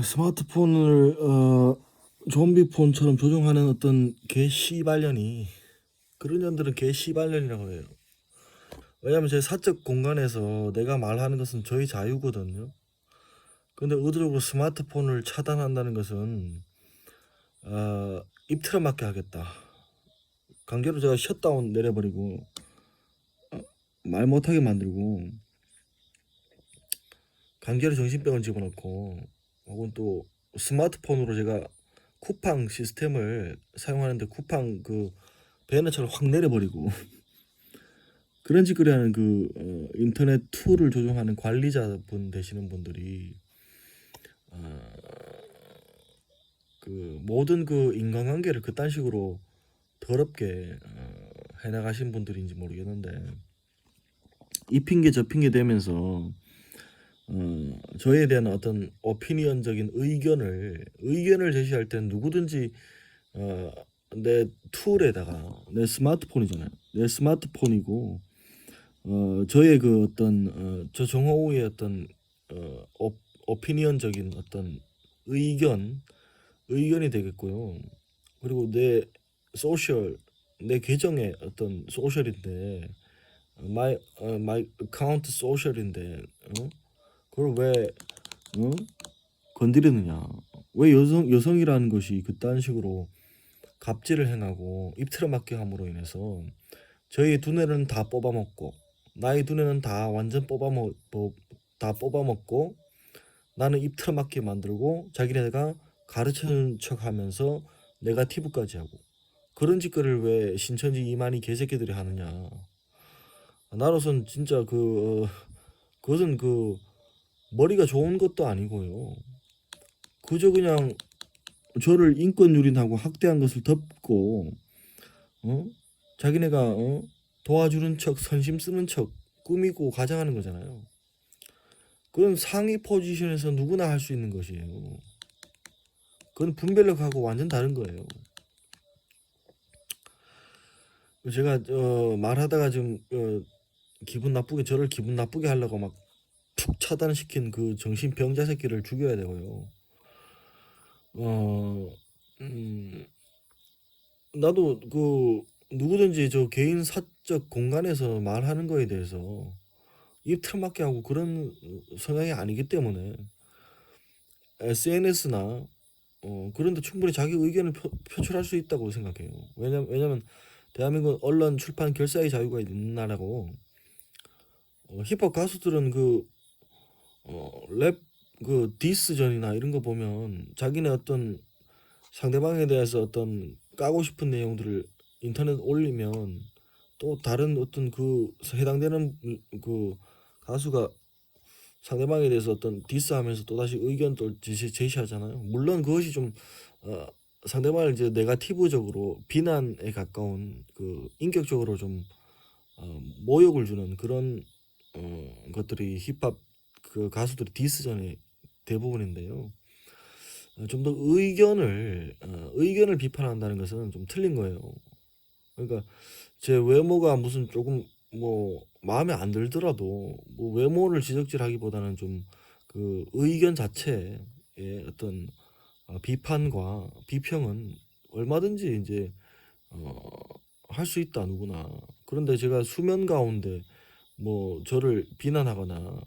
스마트폰을 좀비폰처럼 조종하는 어떤 개씨발년이, 그런 년들은 개씨발년이라고 해요. 왜냐면 제 사적 공간에서 내가 말하는 것은 저희 자유거든요. 근데 의도적으로 스마트폰을 차단한다는 것은 입 틀어막게 하겠다. 강제로 제가 셧다운 내려버리고 말 못하게 만들고 강제로 정신병을 집어넣고, 혹은 또 스마트폰으로 제가 쿠팡 시스템을 사용하는데 쿠팡 그 배너처럼 확 내려버리고 그런 짓거리 하는 인터넷 툴을 조종하는 관리자분 되시는 분들이 모든 인간관계를 그딴 식으로 더럽게 해나가신 분들인지 모르겠는데, 이 핑계 저 핑계 대면서 저에 대한 어떤 오피니언적인 의견을 제시할 땐 누구든지 내 툴에다가, 내 스마트폰이잖아요. 내 스마트폰이고 저의 저 정호우의 어떤 오피니언적인 어떤 의견이 되겠고요. 그리고 내 계정의 어떤 소셜인데, 마이 어카운트 소셜인데, 그걸 왜 건드리느냐? 왜 여성이라는 것이 그딴 식으로 갑질을 행하고 입 틀어막게 함으로 인해서 저희 두뇌는 다 뽑아먹고, 나의 두뇌는 다 완전 다 뽑아먹고, 나는 입 틀어막게 만들고 자기네가 가르치는 척하면서 네가티브까지 하고, 그런 짓거리를 왜 신천지 이만희 개새끼들이 하느냐? 나로선 진짜 그것은 머리가 좋은 것도 아니고요. 그저 그냥 저를 인권 유린하고 학대한 것을 덮고 자기네가 도와주는 척, 선심 쓰는 척 꾸미고 가장하는 거잖아요. 그건 상위 포지션에서 누구나 할 수 있는 것이에요. 그건 분별력하고 완전 다른 거예요. 제가 말하다가 좀 저를 기분 나쁘게 하려고 막 툭 차단시킨 그 정신병자 새끼를 죽여야 되고요. 어, 음, 나도 누구든지 저 개인 사적 공간에서 말하는 거에 대해서 입 틀어막게 하고 그런 성향이 아니기 때문에 SNS나 그런데 충분히 자기 의견을 표출할 수 있다고 생각해요. 왜냐면 대한민국 언론 출판 결사의 자유가 있는 나라고, 힙합 가수들은 랩 디스전이나 이런 거 보면 자기네 어떤 상대방에 대해서 어떤 까고 싶은 내용들을 인터넷 올리면, 또 다른 어떤 해당되는 가수가 상대방에 대해서 어떤 디스하면서 또다시 의견 또 제시하잖아요. 물론 그것이 좀 어, 상대방을 이제 네가티브적으로 비난에 가까운 인격적으로 좀 모욕을 주는 그런 것들이 힙합 가수들의 디스전의 대부분인데요. 좀 더 의견을 비판한다는 것은 좀 틀린 거예요. 그러니까 제 외모가 무슨 조금 뭐 마음에 안 들더라도 뭐 외모를 지적질하기보다는 좀 의견 자체의 어떤 비판과 비평은 얼마든지 이제 할 수 있다, 누구나. 그런데 제가 수면 가운데 뭐 저를 비난하거나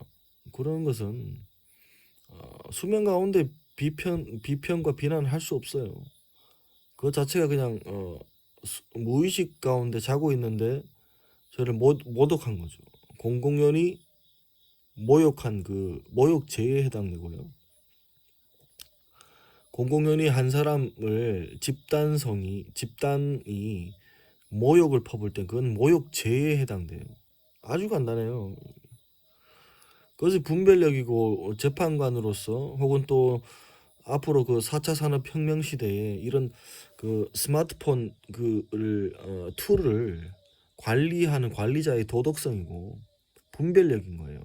그런 것은 수면 가운데 비평과 비난을 할 수 없어요. 그 자체가 그냥 무의식 가운데 자고 있는데 저를 모독한 거죠. 공공연히 모욕한 모욕죄에 해당되고요. 공공연히 한 사람을 집단이 모욕을 퍼볼 땐 그건 모욕죄에 해당돼요. 아주 간단해요. 그것이 분별력이고, 재판관으로서 혹은 또 앞으로 4차 산업혁명 시대에 이런 스마트폰 툴을 관리하는 관리자의 도덕성이고 분별력인 거예요.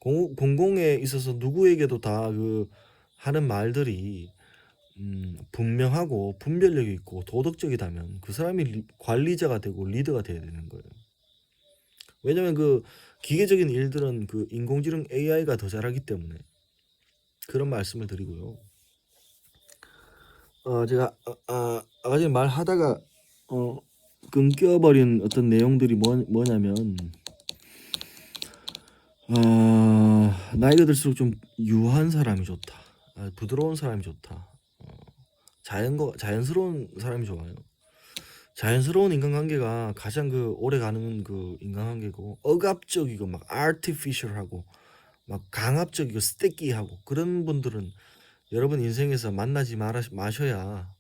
공공에 있어서 누구에게도 다 하는 말들이 분명하고 분별력이 있고 도덕적이다면 그 사람이 관리자가 되고 리더가 돼야 되는 거예요. 왜냐면 기계적인 일들은 인공지능 AI가 더 잘하기 때문에. 그런 말씀을 드리고요. 제가 아까 전에 말하다가 끊겨버린 어떤 내용들이 뭐냐면 나이가 들수록 좀 유한 사람이 좋다. 부드러운 사람이 좋다. 자연스러운 사람이 좋아요. 자연스러운 인간관계가 가장 오래가는 인간관계고, 억압적이고 막 artificial하고 막 강압적이고 스테끼하고 그런 분들은 여러분 인생에서 만나지 마셔야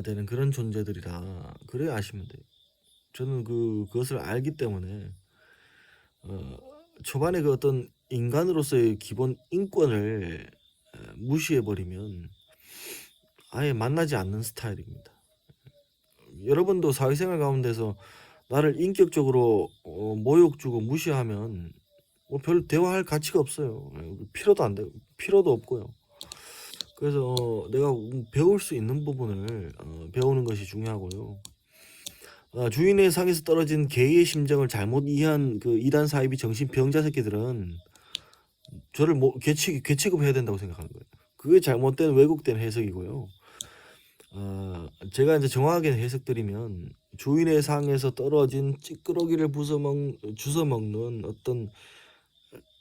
되는 그런 존재들이라 그래 아시면 돼요. 저는 그것을 알기 때문에 어, 초반에 어떤 인간으로서의 기본 인권을 무시해 버리면 아예 만나지 않는 스타일입니다. 여러분도 사회생활 가운데서 나를 인격적으로 모욕 주고 무시하면 뭐 별 대화할 가치가 없어요. 필요도 없고요. 그래서 내가 배울 수 있는 부분을 배우는 것이 중요하고요. 주인의 상에서 떨어진 개의 심정을 잘못 이해한 이단 사이비 정신병자 새끼들은 저를 괴취급해야 된다고 생각하는 거예요. 그게 잘못된 왜곡된 해석이고요. 제가 이제 정확하게 해석드리면 주인의 상에서 떨어진 찌끄러기를 주워 먹는 어떤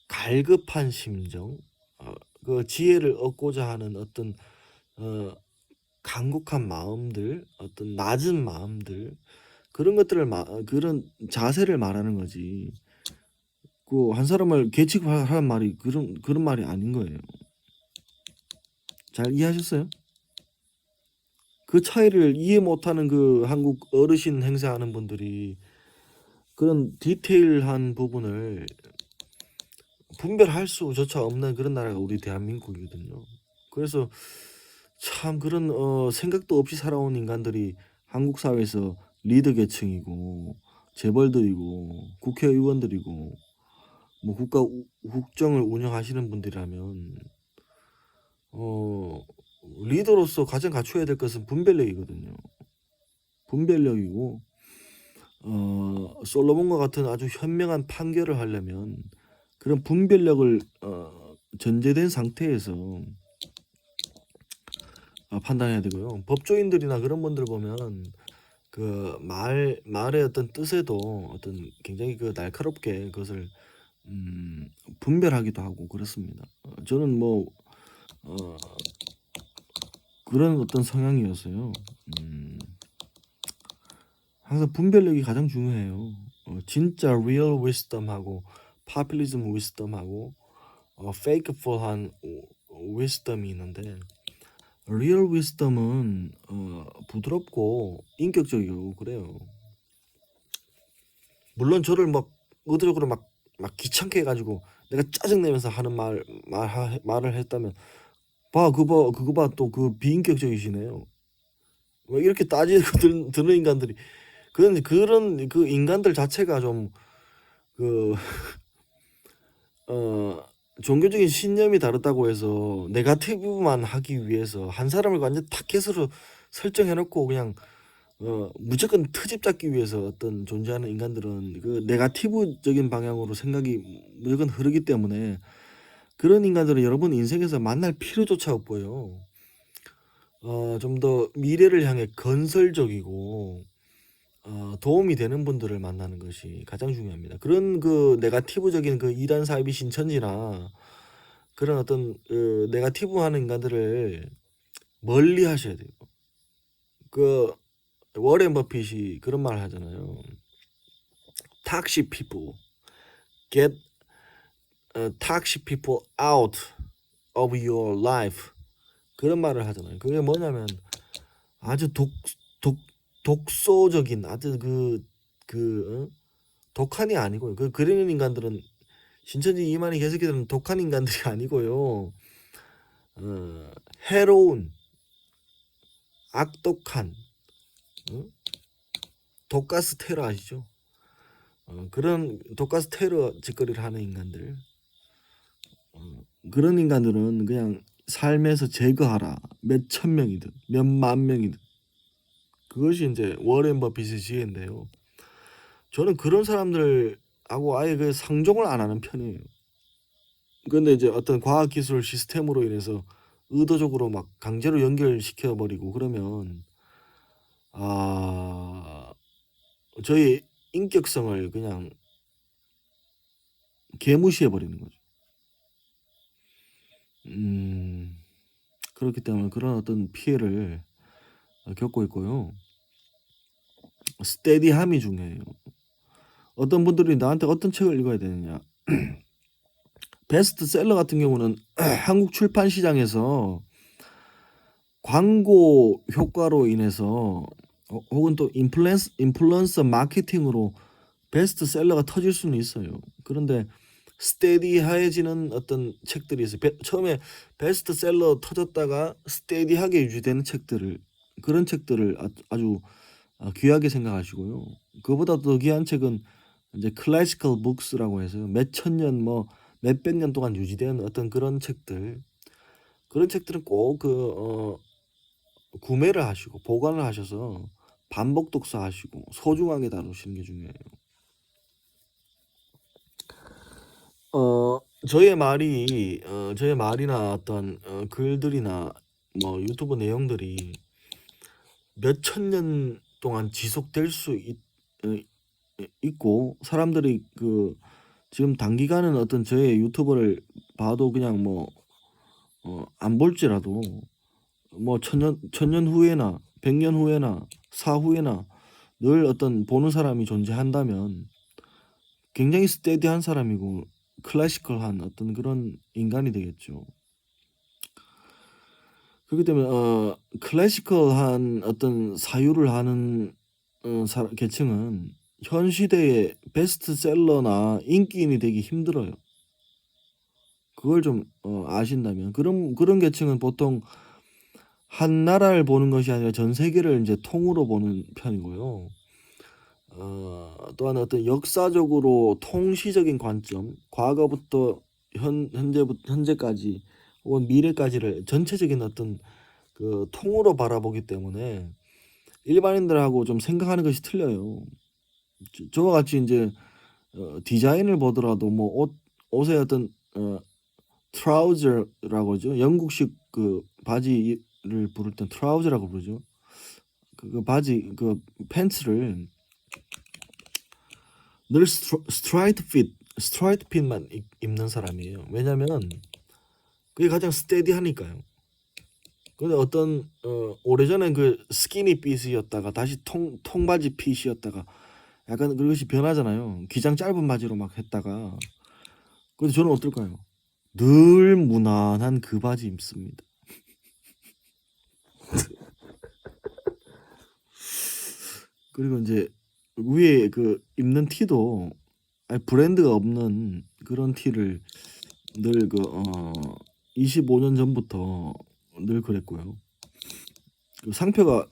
갈급한 심정, 그 지혜를 얻고자 하는 어떤 간곡한 마음들, 어떤 낮은 마음들, 그런 것들을 그런 자세를 말하는 거지. 한 사람을 계측하라는 말이 그런 말이 아닌 거예요. 잘 이해하셨어요? 그 차이를 이해 못하는 한국 어르신 행세하는 분들이 그런 디테일한 부분을 분별할 수조차 없는 그런 나라가 우리 대한민국이거든요. 그래서 참 그런 생각도 없이 살아온 인간들이 한국 사회에서 리더 계층이고 재벌들이고 국회의원들이고 뭐 국정을 운영하시는 분들이라면 리더로서 가장 갖춰야 될 것은 분별력이거든요. 분별력이고 솔로몬과 같은 아주 현명한 판결을 하려면 그런 분별력을 전제된 상태에서 판단해야 되고요. 법조인들이나 그런 분들 보면 말의 어떤 뜻에도 어떤 굉장히 날카롭게 그것을 분별하기도 하고 그렇습니다. 저는 뭐 그런 어떤 성향이었어요. 항상 분별력이 가장 중요해요. 진짜 real wisdom하고 populism wisdom하고 fake풀한 wisdom이 있는데 real wisdom은 부드럽고 인격적이고 그래요. 물론 저를 막 의도적으로 막 귀찮게 해가지고 내가 짜증내면서 하는 말을 했다면 그거 봐 또 비인격적이시네요. 왜 이렇게 따지고 드는 인간들이 그런 인간들 자체가 좀 종교적인 신념이 다르다고 해서 네거티브만 하기 위해서 한 사람을 완전 타겟으로 설정해놓고 그냥 무조건 트집 잡기 위해서 어떤 존재하는 인간들은 네거티브적인 방향으로 생각이 무조건 흐르기 때문에 그런 인간들은 여러분 인생에서 만날 필요조차 없고요. 좀 더 미래를 향해 건설적이고 도움이 되는 분들을 만나는 것이 가장 중요합니다. 그런 네거티브적인 이단 사이비 신천지나 그런 어떤 네거티브하는 인간들을 멀리 하셔야 돼요. 워렌 버핏이 그런 말 하잖아요. Toxic people get toxic people out of your life. 그런 말을 하잖아요. 그게 뭐냐면 아주 독소적인 아주 독한이 아니고요. 그런 인간들은 신천지 이만희 개새끼들은 독한 인간들이 아니고요. 해로운 악독한 독가스 테러 아시죠? 그런 독가스 테러 짓거리를 하는 인간들, 그런 인간들은 그냥 삶에서 제거하라. 몇 천 명이든 몇 만 명이든. 그것이 이제 워렌 버핏의 지혜인데요. 저는 그런 사람들하고 아예 상종을 안 하는 편이에요. 근데 이제 어떤 과학기술 시스템으로 인해서 의도적으로 막 강제로 연결시켜 버리고 그러면 아 저희 인격성을 그냥 개무시해 버리는 거죠. 음 그렇기 때문에 그런 어떤 피해를 겪고 있고요. 스테디함이 중요해요. 어떤 분들이 나한테 어떤 책을 읽어야 되느냐. 베스트셀러 같은 경우는 한국 출판 시장에서 광고 효과로 인해서 혹은 또 인플루언서 마케팅으로 베스트셀러가 터질 수는 있어요. 그런데 스테디해지는 어떤 책들이 있어요. 처음에 베스트셀러 터졌다가 스테디하게 유지되는 책들을 그런 책들을 아주 귀하게 생각하시고요. 그보다 더 귀한 책은 이제 클래시컬 북스라고 해서 몇 천 년 뭐 몇백 년 동안 유지된 어떤 그런 책들 그런 책들은 꼭 구매를 하시고 보관을 하셔서 반복 독서하시고 소중하게 다루시는 게 중요해요. 저의 말이나 어떤 글들이나 뭐 유튜브 내용들이 몇천 년 동안 지속될 수 어 있고 사람들이 지금 단기간은 어떤 저의 유튜브를 봐도 그냥 뭐 안 볼지라도 뭐 천년 후에나 100년 후에나 사후에나 늘 어떤 보는 사람이 존재한다면 굉장히 스테디한 사람이고 클래시컬한 어떤 그런 인간이 되겠죠. 그렇기 때문에 클래시컬한 어떤 사유를 하는 계층은 현 시대의 베스트셀러나 인기인이 되기 힘들어요. 그걸 좀 아신다면 그런 계층은 보통 한 나라를 보는 것이 아니라 전 세계를 이제 통으로 보는 편이고요. 또한 어떤 역사적으로 통시적인 관점, 과거부터 현재까지 혹은 미래까지를 전체적인 어떤 통으로 바라보기 때문에 일반인들하고 좀 생각하는 것이 틀려요. 저와 같이 이제 디자인을 보더라도 뭐 옷의 어떤 트라우저라고 하죠. 영국식 바지를 부를 땐 트라우저라고 부르죠. 그 바지 팬츠를 늘 스트라이트 핏만 입는 사람이에요. 왜냐면 그게 가장 스테디하니까요. 근데 어떤 오래전엔 스키니 핏이었다가 다시 통바지 핏이었다가 약간 그것이 변하잖아요. 기장 짧은 바지로 막 했다가. 근데 저는 어떨까요? 늘 무난한 그 바지 입습니다. 그리고 이제 위에 입는 티도 브랜드가 없는 그런 티를 늘 25년 전부터 늘 그랬고요. 상표가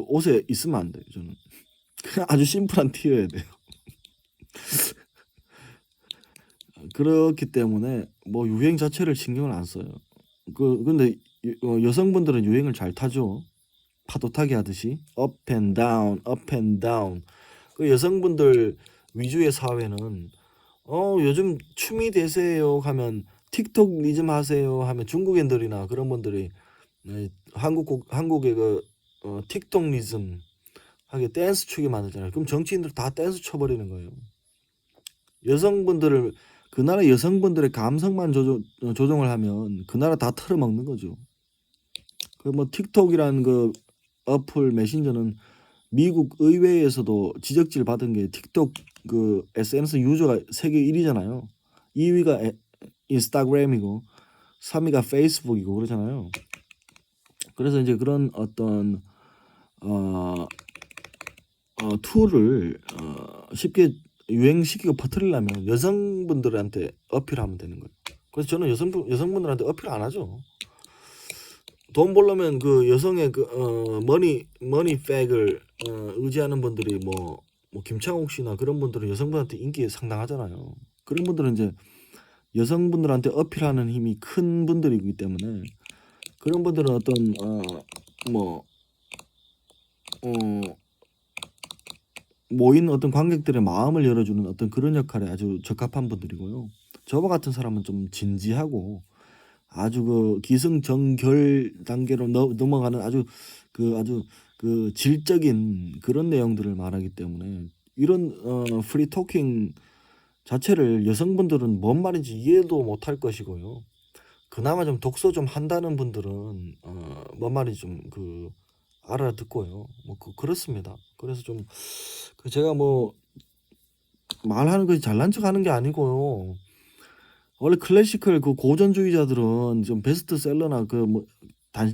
옷에 있으면 안 돼요. 저는 그냥 아주 심플한 티여야 돼요. 그렇기 때문에 뭐 유행 자체를 신경을 안 써요. 근데 여성분들은 유행을 잘 타죠. 파도 타기 하듯이 up and down, up and down. 여성분들 위주의 사회는 요즘 춤이 대세예요 하면 틱톡 리즘 하세요 하면 중국인들이나 그런 분들이 한국의 틱톡 리즘 하게 댄스 추게 만들잖아요. 그럼 정치인들 다 댄스 춰버리는 거예요. 여성분들을 그 나라 여성분들의 감성만 조정을 하면 그 나라 다 털어먹는 거죠. 뭐 틱톡이라는 어플 메신저는 미국 의회에서도 지적질 받은 게 틱톡 SNS 유저가 세계 1위잖아요. 2위가 인스타그램이고 3위가 페이스북이고 그러잖아요. 그래서 이제 그런 어떤 툴을 쉽게 유행시키고 퍼뜨리려면 여성분들한테 어필하면 되는 거예요. 그래서 저는 여성분들한테 어필 안 하죠. 돈 벌려면 여성의 머니 팩을 의지하는 분들이 뭐 김창옥 씨나 그런 분들은 여성분한테 인기 상당하잖아요. 그런 분들은 이제 여성분들한테 어필하는 힘이 큰 분들이기 때문에 그런 분들은 어떤 모인 어떤 관객들의 마음을 열어주는 어떤 그런 역할에 아주 적합한 분들이고요. 저와 같은 사람은 좀 진지하고 아주 그 기승전결 단계로 넘어가는 아주 그 질적인 그런 내용들을 말하기 때문에 이런 프리 토킹 자체를 여성분들은 뭔 말인지 이해도 못할 것이고요. 그나마 좀 독서 좀 한다는 분들은 뭔 말인지 좀 알아듣고요. 뭐 그렇습니다. 그래서 좀 제가 뭐 말하는 것이 잘난 척하는 게 아니고요. 원래 클래시컬 그 고전주의자들은 좀 베스트셀러나 뭐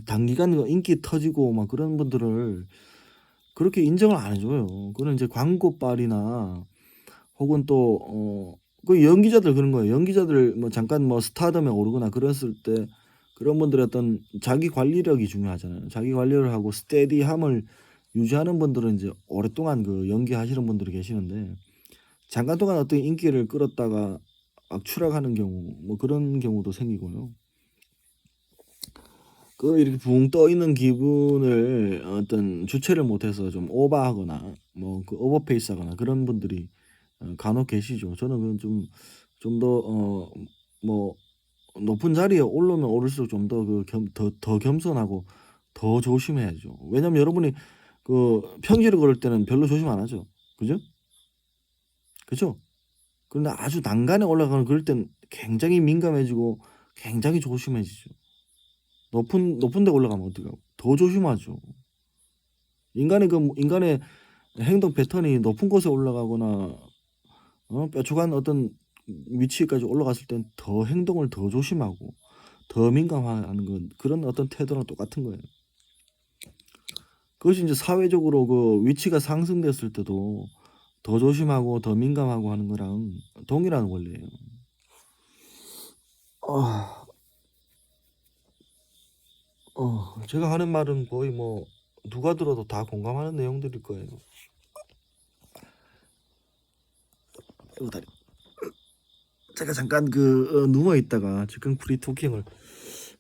단기간 인기 터지고 막 그런 분들을 그렇게 인정을 안 해줘요. 그거는 이제 광고빨이나 혹은 또 그 연기자들 그런 거예요. 연기자들 뭐 잠깐 뭐 스타덤에 오르거나 그랬을 때 그런 분들의 어떤 자기 관리력이 중요하잖아요. 자기 관리를 하고 스테디함을 유지하는 분들은 이제 오랫동안 그 연기하시는 분들이 계시는데 잠깐 동안 어떤 인기를 끌었다가 막 추락하는 경우 뭐 그런 경우도 생기고요. 이렇게 붕 떠 있는 기분을 어떤 주체를 못해서 좀 오버하거나 뭐 오버페이스하거나 그런 분들이 간혹 계시죠. 저는 그건 좀 더 뭐 높은 자리에 오르면 오를수록 좀 더 더 겸손하고 더 조심해야죠. 왜냐면 여러분이 평지를 걸을 때는 별로 조심 안 하죠. 그죠? 그죠? 그런데 아주 난간에 올라가는 그럴 땐 굉장히 민감해지고 굉장히 조심해지죠. 높은 데 올라가면 어떡하고 더 조심하죠. 인간의 행동 패턴이 높은 곳에 올라가거나 뾰족한 어떤 위치까지 올라갔을 땐 더 행동을 더 조심하고 더 민감하는 건 그런 어떤 태도랑 똑같은 거예요. 그것이 이제 사회적으로 위치가 상승됐을 때도 더 조심하고 더 민감하고 하는 거랑 동일한 원리예요. 아. 제가 하는 말은 거의 뭐 누가 들어도 다 공감하는 내용들일 거예요. 아이고 다리. 제가 잠깐 누워 있다가 즉흥 프리 토킹을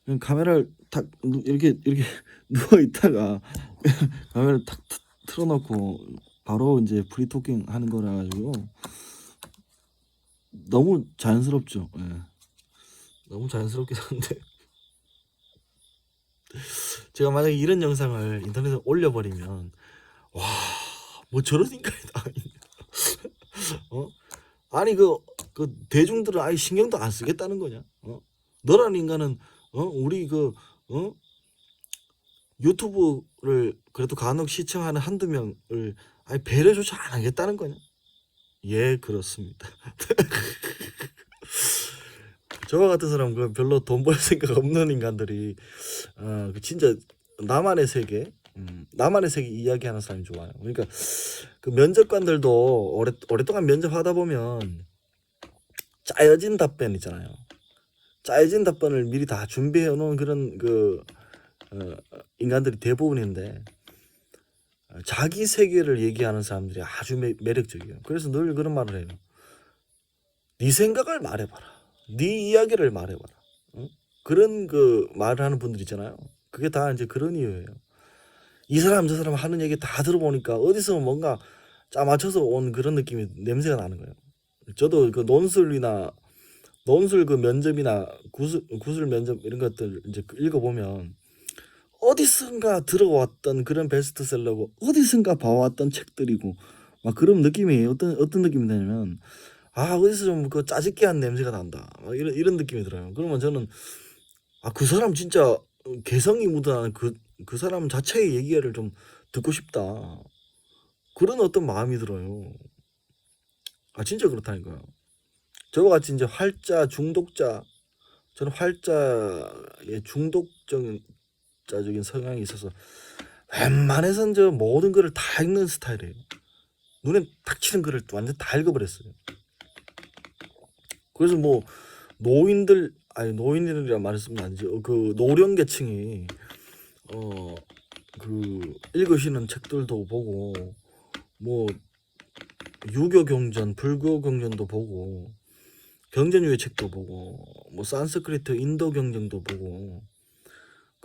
그냥 카메라를 탁 이렇게 누워 있다가 카메라를 탁 틀어 놓고 바로 인제 프리 토킹 하는 거라 가지고 너무 자연스럽죠. 예. 너무 자연스럽긴 한데 제가 만약에 이런 영상을 인터넷에 올려 버리면 '와 뭐 저런 인간이다.' 어? 아니 대중들은 아예 신경도 안 쓰겠다는 거냐? 너라는 인간은 우리 유튜브를 그래도 간혹 시청하는 한두 명을 아예 배려조차 안 하겠다는 거냐? 예, 그렇습니다. 저와 같은 사람은 별로 돈 벌 생각 없는 인간들이 진짜 나만의 세계, 나만의 세계 이야기하는 사람이 좋아요. 그러니까 면접관들도 오랫동안 면접하다 보면 짜여진 답변 있잖아요. 짜여진 답변을 미리 다 준비해 놓은 그런 인간들이 대부분인데 자기 세계를 얘기하는 사람들이 아주 매력적이에요. 그래서 늘 그런 말을 해요. 네 생각을 말해봐라. 네 이야기를 말해봐라. 그런 말을 하는 분들 있잖아요. 그게 다 이제 그런 이유예요. 이 사람 저 사람 하는 얘기 다 들어보니까 어디서 뭔가 짜맞춰서 온 그런 느낌이 냄새가 나는 거예요. 저도 논술 면접이나 구술 면접 이런 것들 이제 읽어보면 어디선가 들어왔던 그런 베스트셀러고 어디선가 봐왔던 책들이고 막 그런 느낌이 어떤 느낌이 드냐면 어디서 좀 짜집기한 냄새가 난다. 막 이런 느낌이 들어요. 그러면 저는 그 사람 진짜 개성이 묻어나는 그 사람 자체의 얘기를 좀 듣고 싶다. 그런 어떤 마음이 들어요. 진짜 그렇다니까요. 저와 같이 이제 활자 중독자, 저는 활자의 중독적인 자적인 성향이 있어서 웬만해선 저 모든 글을 다 읽는 스타일이에요. 눈에 탁 치는 글을 완전 다 읽어버렸어요. 그래서 뭐 노인들이란 말을 쓰면 안 되죠. 노령계층이 읽으시는 책들도 보고 뭐 유교경전, 불교경전도 보고 경전유의 책도 보고 뭐 산스크리트 인도 경전도 보고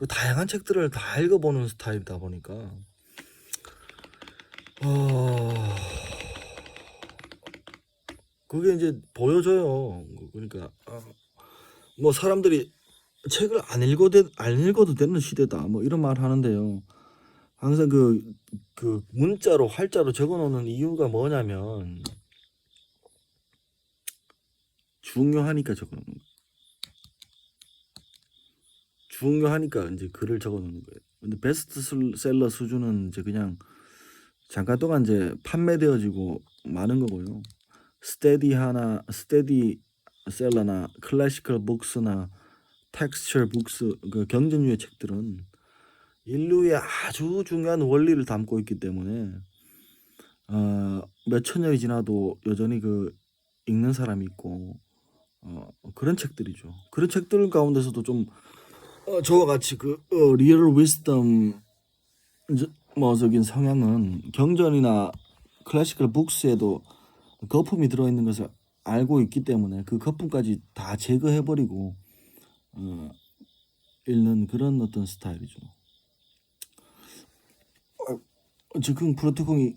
다양한 책들을 다 읽어보는 스타일이다 보니까 그게 이제 보여져요. 그러니까 뭐 사람들이 책을 안 읽어도 되는 시대다. 뭐 이런 말 하는데요. 항상 그 문자로 활자로 적어 놓는 이유가 뭐냐면 중요하니까 적어 놓는 거예요. 중요하니까 이제 글을 적어 놓는 거예요. 근데 베스트셀러 수준은 이제 그냥 잠깐 동안 이제 판매되어지고 마는 거고요. 스테디셀러나 클래시컬 북스나 텍스처 북스 그 경전류의 책들은 인류의 아주 중요한 원리를 담고 있기 때문에 몇천 년이 지나도 여전히 그 읽는 사람이 있고 그런 책들이죠. 그런 책들 가운데서도 좀 저와 같이 리얼 위스덤 뭐적인 성향은 경전이나 클래시컬 북스에도 거품이 들어있는 것을 알고 있기 때문에 그 거품까지 다 제거해버리고 읽는 그런 어떤 스타일이죠. 즉흥 프로토콩이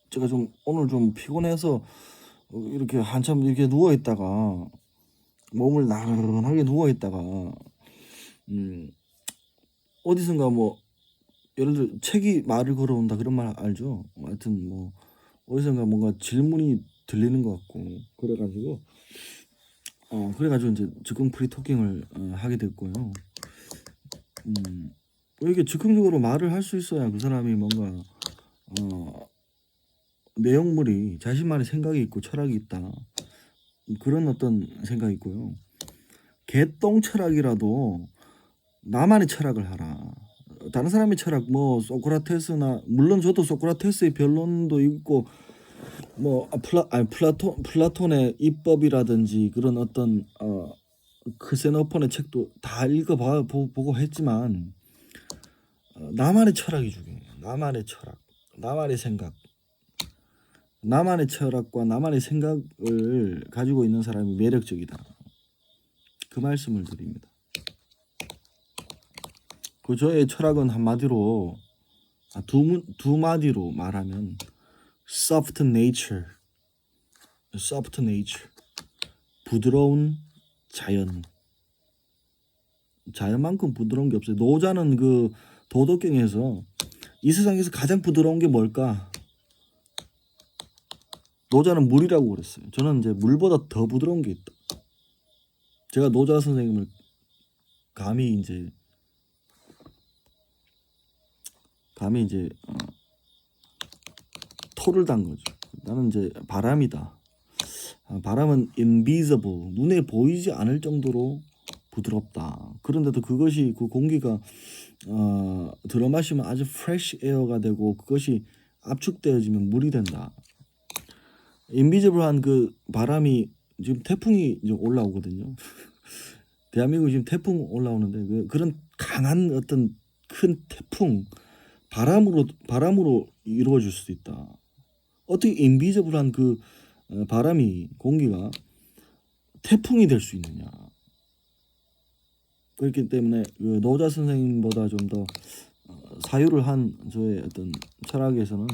제가 좀 오늘 좀 피곤해서 이렇게 한참 이렇게 누워 있다가 몸을 나른하게 누워 있다가 어디선가 뭐 예를 들어 책이 말을 걸어온다 그런 말 알죠? 하여튼 뭐 어디선가 뭔가 질문이 들리는 것 같고 그래가지고 이제 즉흥 프리토킹을 하게 됐고요. 이렇게 즉흥적으로 말을 할 수 있어야 그 사람이 뭔가 내용물이 자신만의 생각이 있고 철학이 있다. 그런 어떤 생각이 있고요. 개똥 철학이라도 나만의 철학을 하라. 다른 사람의 철학 뭐 소크라테스나 물론 저도 소크라테스의 변론도 있고 뭐 플라톤의 입법이라든지 그런 어떤 크세노폰의 책도 다 읽어보고 했지만 나만의 철학이 중요해요. 나만의 철학, 나만의 생각, 나만의 철학과 나만의 생각을 가지고 있는 사람이 매력적이다. 그 말씀을 드립니다. 그 저의 철학은 한마디로 두 마디로 말하면 soft nature, 부드러운 자연만큼 부드러운 게 없어요. 노자는 그 도덕경에서 이 세상에서 가장 부드러운 게 뭘까? 노자는 물이라고 그랬어요. 저는 이제 물보다 더 부드러운 게 있다. 제가 노자 선생님을 감히 이제 토를 단 거죠. 나는 이제 바람이다. 바람은 invisible, 눈에 보이지 않을 정도로 부드럽다. 그런데도 그것이 그 공기가 들어 마시면 아주 fresh air가 되고 그것이 압축되어지면 물이 된다. 인비지블한 그 바람이 지금 태풍이 이제 올라오거든요. 대한민국 지금 태풍 올라오는데 그런 강한 어떤 큰 태풍 바람으로 이루어질 수도 있다. 어떻게 인비지블한 그 바람이 공기가 태풍이 될 수 있느냐. 그렇기 때문에 그 노자 선생님보다 좀 더 사유를 한 저의 어떤 철학에서는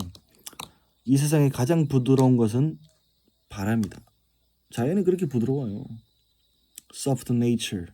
이 세상에 가장 부드러운 것은 바람이다. 자연이 그렇게 부드러워요. soft nature.